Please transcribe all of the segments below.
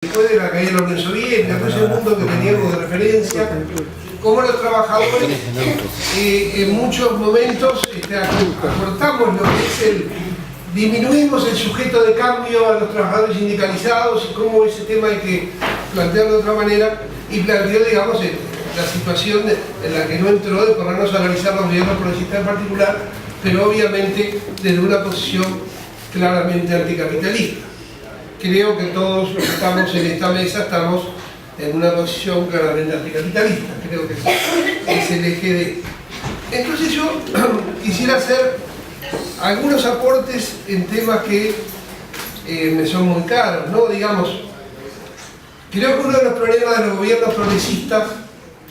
Después de la caída de la Unión Soviética, todo ese mundo que teníamos de referencia, como los trabajadores en muchos momentos acortamos lo que es disminuimos el sujeto de cambio a los trabajadores sindicalizados y cómo ese tema hay que plantearlo de otra manera, y planteó, digamos, la situación en la que no entró de ponernos a analizar los gobiernos progresistas en particular, pero obviamente desde una posición claramente anticapitalista. Creo que todos los que estamos en esta mesa estamos en una posición claramente anticapitalista. Creo que es el eje de... Entonces yo quisiera hacer algunos aportes en temas que me son muy caros, ¿no? Digamos, creo que uno de los problemas de los gobiernos progresistas,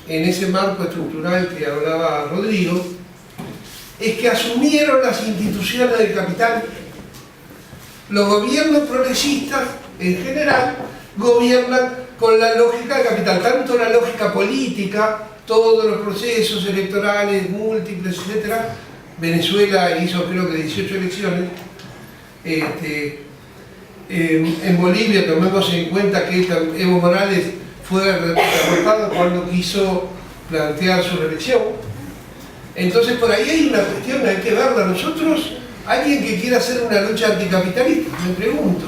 en ese marco estructural que hablaba Rodrigo, es que asumieron las instituciones del capital. Los gobiernos progresistas, en general, gobiernan con la lógica del capital, tanto la lógica política, todos los procesos electorales múltiples, etc. Venezuela hizo creo que 18 elecciones. En Bolivia tomemos en cuenta que Evo Morales fue derrotado cuando quiso plantear su reelección. Entonces por ahí hay una cuestión, hay que verla. Nosotros, alguien que quiera hacer una lucha anticapitalista, me pregunto,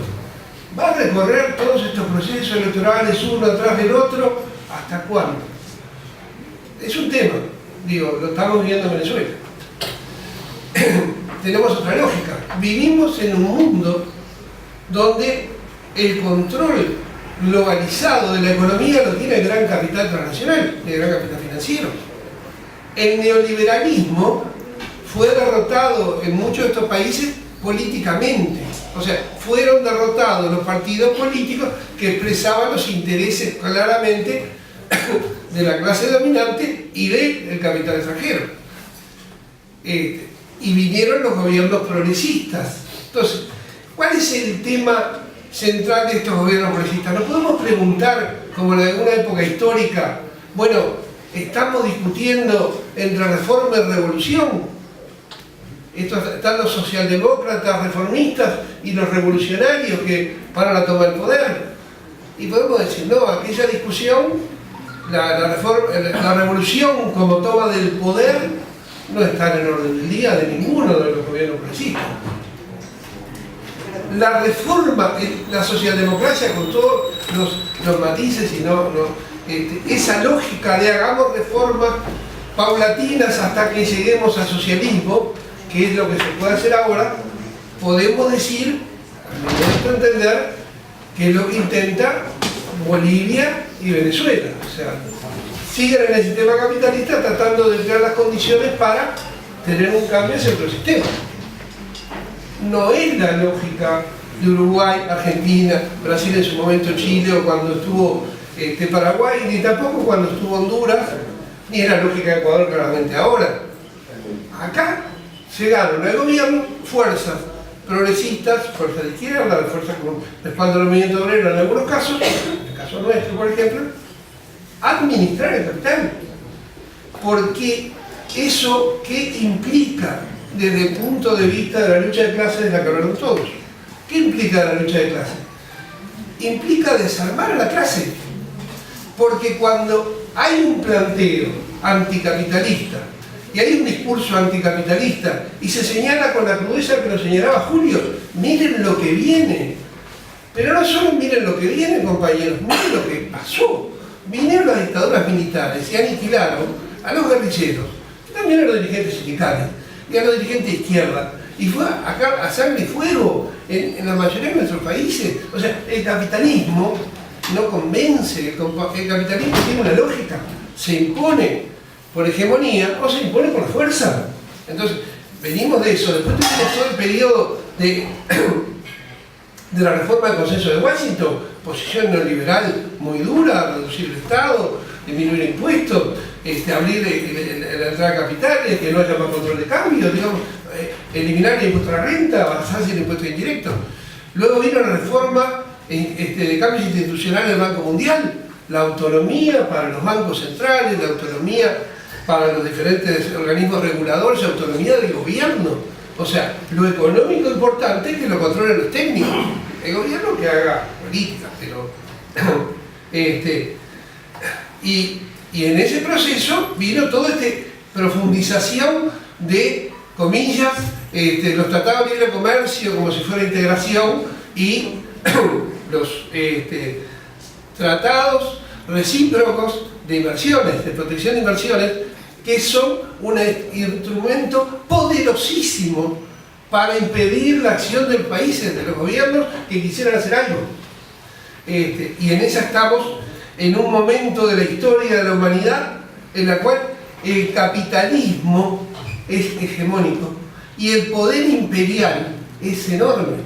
¿va a recorrer todos estos procesos electorales uno atrás del otro? ¿Hasta cuándo? Es un tema, digo, lo estamos viendo en Venezuela. Tenemos otra lógica. Vivimos en un mundo donde el control globalizado de la economía lo tiene el gran capital transnacional, el gran capital financiero. El neoliberalismo fue derrotado en muchos de estos países políticamente. O sea, fueron derrotados los partidos políticos que expresaban los intereses claramente de la clase dominante y del capital extranjero. Y vinieron los gobiernos progresistas. Entonces, ¿cuál es el tema central de estos gobiernos progresistas? Nos podemos preguntar, como en alguna época histórica, bueno, estamos discutiendo entre reforma y revolución. Están los socialdemócratas reformistas y los revolucionarios que van a tomar el poder. Y podemos decir, no, aquella discusión, la revolución como toma del poder, no está en el orden del día de ninguno de los gobiernos progresistas. La reforma, la socialdemocracia con todos los matices y esa lógica de hagamos reformas paulatinas hasta que lleguemos al socialismo, que es lo que se puede hacer ahora, podemos decir, a mi modo de entender, que es lo que intenta Bolivia y Venezuela. O sea, siguen en el sistema capitalista tratando de crear las condiciones para tener un cambio hacia otro sistema. No es la lógica de Uruguay, Argentina, Brasil en su momento, Chile, o cuando estuvo Paraguay, ni tampoco cuando estuvo Honduras, ni es la lógica de Ecuador claramente ahora. Acá llegaron al gobierno fuerzas progresistas, fuerzas de izquierda, fuerzas con respaldo del movimiento obrero en algunos casos, en el caso nuestro por ejemplo, administrar el capital. Porque eso, ¿qué implica desde el punto de vista de la lucha de clases de la que hablaron todos? ¿Qué implica la lucha de clases? Implica desarmar a la clase. Porque cuando hay un planteo anticapitalista y hay un discurso anticapitalista y se señala con la crudeza que lo señalaba Julio, miren lo que viene. Pero no solo miren lo que viene, compañeros, miren lo que pasó. Vinieron las dictaduras militares y aniquilaron a los guerrilleros, también a los dirigentes sindicales y a los dirigentes de izquierda. Y fue acá a sangre y fuego en la mayoría de nuestros países. O sea, el capitalismo no convence, el capitalismo tiene una lógica, se impone por hegemonía o se impone por fuerza. Entonces, venimos de eso. Después tuvimos todo el periodo de la reforma del consenso de Washington, posición neoliberal muy dura, reducir el Estado, disminuir impuestos, abrir la entrada de capitales, que no haya más control de cambio, digamos, eliminar el impuesto a la renta, basarse en el impuesto indirecto. Luego vino la reforma de cambios institucionales del Banco Mundial, la autonomía para los bancos centrales, la autonomía para los diferentes organismos reguladores, la autonomía del gobierno. O sea, lo económico importante es que lo controlen los técnicos. El gobierno que haga política, pero Y en ese proceso vino toda esta profundización de, comillas, los tratados de libre comercio como si fuera integración y los tratados recíprocos de inversiones, de protección de inversiones, que son un instrumento poderosísimo para impedir la acción de los países, de los gobiernos que quisieran hacer algo. Y en esa estamos en un momento de la historia de la humanidad en la cual el capitalismo es hegemónico y el poder imperial es enorme.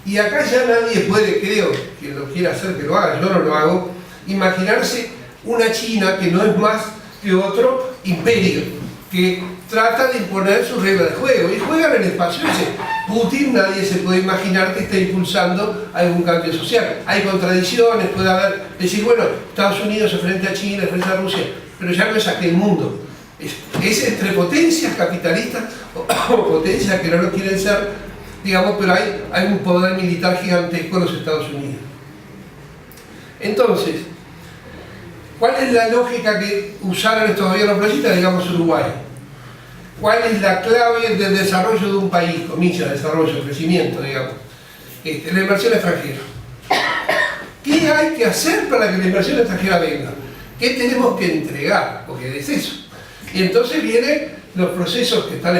Y acá ya nadie puede, creo, quien lo quiera hacer que lo haga, yo no lo hago, imaginarse una China que no es más que otro imperio, que trata de imponer sus reglas de juego y juega en el espacio ese. Putin, nadie se puede imaginar que está impulsando algún cambio social. Hay contradicciones, puede haber, decir, bueno, Estados Unidos se frente a China, frente a Rusia, pero ya no es aquel mundo. Es entre potencias capitalistas o potencias que no lo quieren ser, digamos, pero hay un poder militar gigantesco en los Estados Unidos. Entonces, ¿cuál es la lógica que usaron estos gobiernos progresistas, digamos Uruguay? ¿Cuál es la clave del desarrollo de un país? Comillas, desarrollo, crecimiento, digamos. La inversión extranjera. ¿Qué hay que hacer para que la inversión extranjera venga? ¿Qué tenemos que entregar? Porque es eso. Y entonces vienen los procesos que están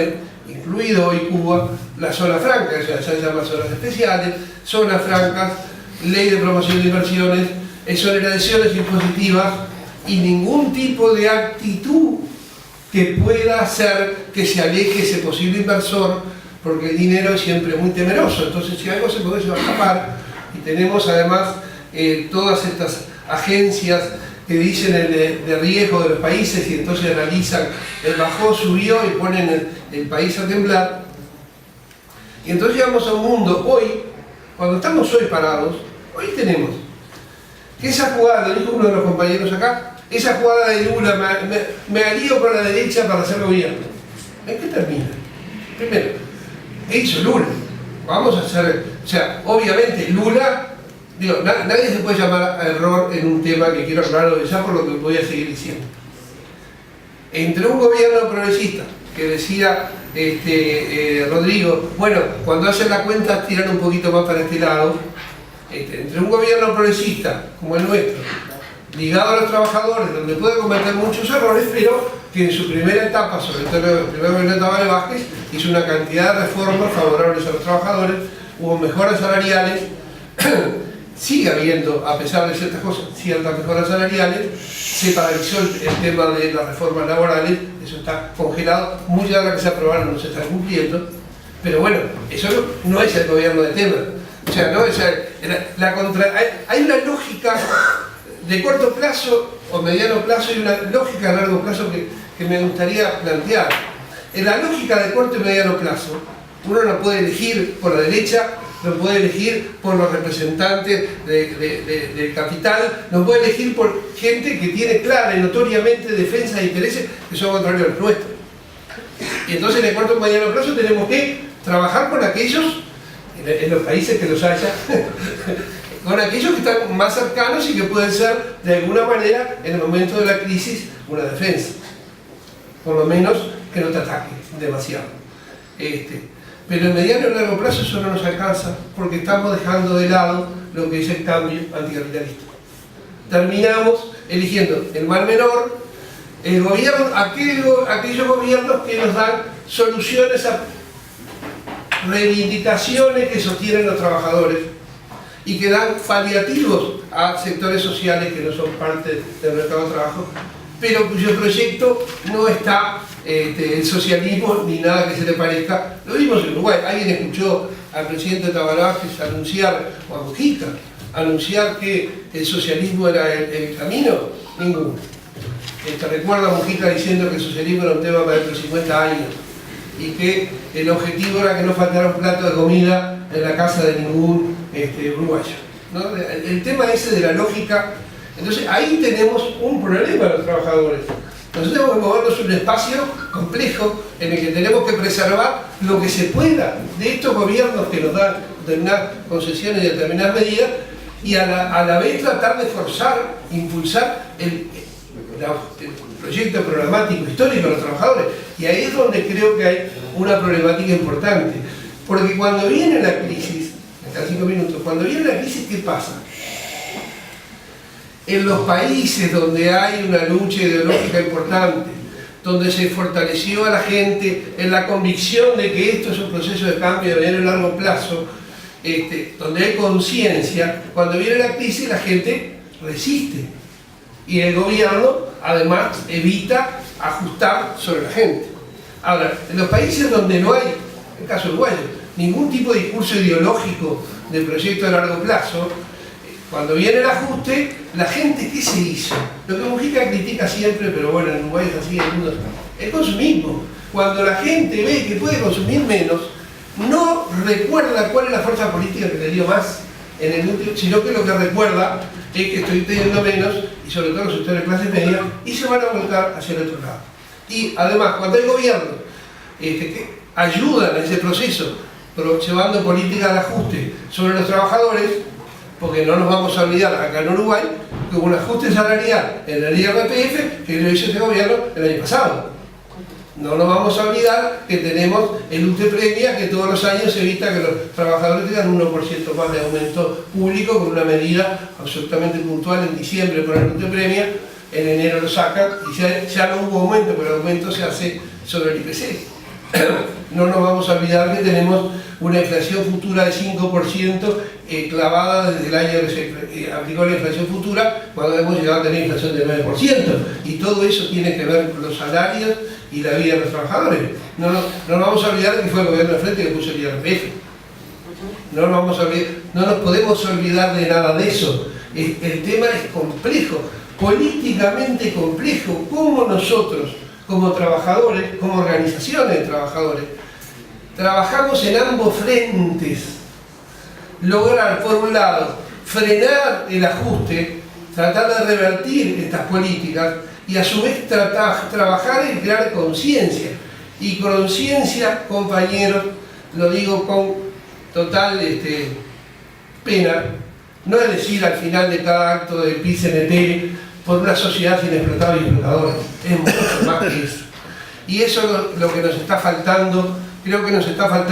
incluidos hoy Cuba, la zona franca, o sea, se llama zonas especiales, zonas francas, ley de promoción de inversiones, exoneraciones impositivas y ningún tipo de actitud que pueda hacer que se aleje ese posible inversor, porque el dinero es siempre muy temeroso. Entonces, si algo se puede llevar a escapar, y tenemos además todas estas agencias que dicen de riesgo de los países y entonces analizan, bajó, subió y ponen el país a temblar. Y entonces llegamos a un mundo hoy, cuando estamos hoy parados, hoy tenemos que esa jugada, lo dijo uno de los compañeros acá, esa jugada de Lula, me alío con la derecha para hacer gobierno. ¿En qué termina? Primero, ¿qué hizo Lula? Vamos a hacer, o sea, obviamente Lula, digo, nadie se puede llamar a error en un tema que quiero aclararlo ya por lo que voy a seguir diciendo. Entre un gobierno progresista que decía Rodrigo, bueno, cuando hacen la cuenta tiran un poquito más para este lado, entre un gobierno progresista como el nuestro, ligado a los trabajadores, donde puede cometer muchos errores, pero que en su primera etapa, sobre todo en el primer gobierno de Tabaré Vázquez, hizo una cantidad de reformas favorables a los trabajadores, hubo mejoras salariales, sigue habiendo, a pesar de ciertas cosas, ciertas mejoras salariales, se paralizó el tema de las reformas laborales, eso está congelado, muchas de las que se aprobaron no se están cumpliendo, pero bueno, eso no es el gobierno de Temer. O sea, ¿no? Hay una lógica de corto plazo o mediano plazo y una lógica de largo plazo que me gustaría plantear. En la lógica de corto y mediano plazo, uno no puede elegir por la derecha, no puede elegir por los representantes del capital, no puede elegir por gente que tiene clara y notoriamente defensa de intereses que son contrarios a los nuestros. Y entonces en el corto y mediano plazo tenemos que trabajar con aquellos, en los países que los haya, con aquellos que están más cercanos y que pueden ser de alguna manera en el momento de la crisis una defensa, por lo menos que no te ataquen demasiado. Pero en mediano y largo plazo eso no nos alcanza porque estamos dejando de lado lo que es el cambio anticapitalista. Terminamos eligiendo el mal menor, el gobierno, aquellos gobiernos que nos dan soluciones a reivindicaciones que sostienen los trabajadores y que dan paliativos a sectores sociales que no son parte del mercado de trabajo, pero cuyo proyecto no está el socialismo ni nada que se le parezca. Lo vimos en Uruguay. ¿Alguien escuchó al presidente Tabaré Vázquez anunciar, o a Mujica, anunciar que el socialismo era el camino? Ninguno. Recuerda a Mujica diciendo que el socialismo era un tema para dentro de 50 años y que el objetivo era que no faltara un plato de comida en la casa de ningún uruguayo, ¿no? El tema ese de la lógica. Entonces ahí tenemos un problema los trabajadores. Nosotros tenemos que movernos en un espacio complejo en el que tenemos que preservar lo que se pueda de estos gobiernos que nos dan determinadas concesiones y determinadas medidas y a la vez tratar de forzar, impulsar el proyecto programático histórico de los trabajadores. Y ahí es donde creo que hay una problemática importante, porque cuando viene la crisis, hasta 5 minutos, cuando viene la crisis, ¿qué pasa? En los países donde hay una lucha ideológica importante, donde se fortaleció a la gente en la convicción de que esto es un proceso de cambio de mediano y largo plazo, donde hay conciencia, cuando viene la crisis la gente resiste. Y el gobierno, además, evita ajustar sobre la gente. Ahora, en los países donde no hay, en el caso uruguayo, ningún tipo de discurso ideológico de proyecto de largo plazo, cuando viene el ajuste, la gente, ¿qué se hizo? Lo que Mujica critica siempre, pero bueno, en Uruguay es así, el mundo, el consumismo. Cuando la gente ve que puede consumir menos, no recuerda cuál es la fuerza política que le dio más en el último, sino que lo que recuerda es que estoy teniendo menos, y sobre todo los sectores de clase media, y se van a volcar hacia el otro lado. Y además, cuando hay gobiernos que ayudan a ese proceso, pero llevando políticas de ajuste sobre los trabajadores, porque no nos vamos a olvidar acá en Uruguay que hubo un ajuste salarial en el IRPF que lo hizo este gobierno el año pasado. No nos vamos a olvidar que tenemos el UTE-Premia, que todos los años evita que los trabajadores tengan un 1% más de aumento público, con una medida absolutamente puntual en diciembre por el UTE-Premia, en enero lo sacan y ya no hubo aumento, pero el aumento se hace sobre el IPC. No nos vamos a olvidar que tenemos una inflación futura de 5% clavada desde el año que se aplicó la inflación futura, cuando hemos llegado a tener inflación del 9%. Y todo eso tiene que ver con los salarios y la vida de los trabajadores. No nos vamos a olvidar que fue el gobierno de frente que puso el IRPF. No nos podemos olvidar de nada de eso. El tema es complejo, políticamente complejo. ¿Cómo nosotros, como trabajadores, como organizaciones de trabajadores, trabajamos en ambos frentes? Lograr, por un lado, frenar el ajuste, tratar de revertir estas políticas y a su vez trabajar en crear conciencia. Y conciencia, compañeros, lo digo con total pena, no es decir al final de cada acto de PIT-CNT por una sociedad sin explotados y explotadores, es mucho más que eso. Y eso es lo que nos está faltando, creo que nos está faltando.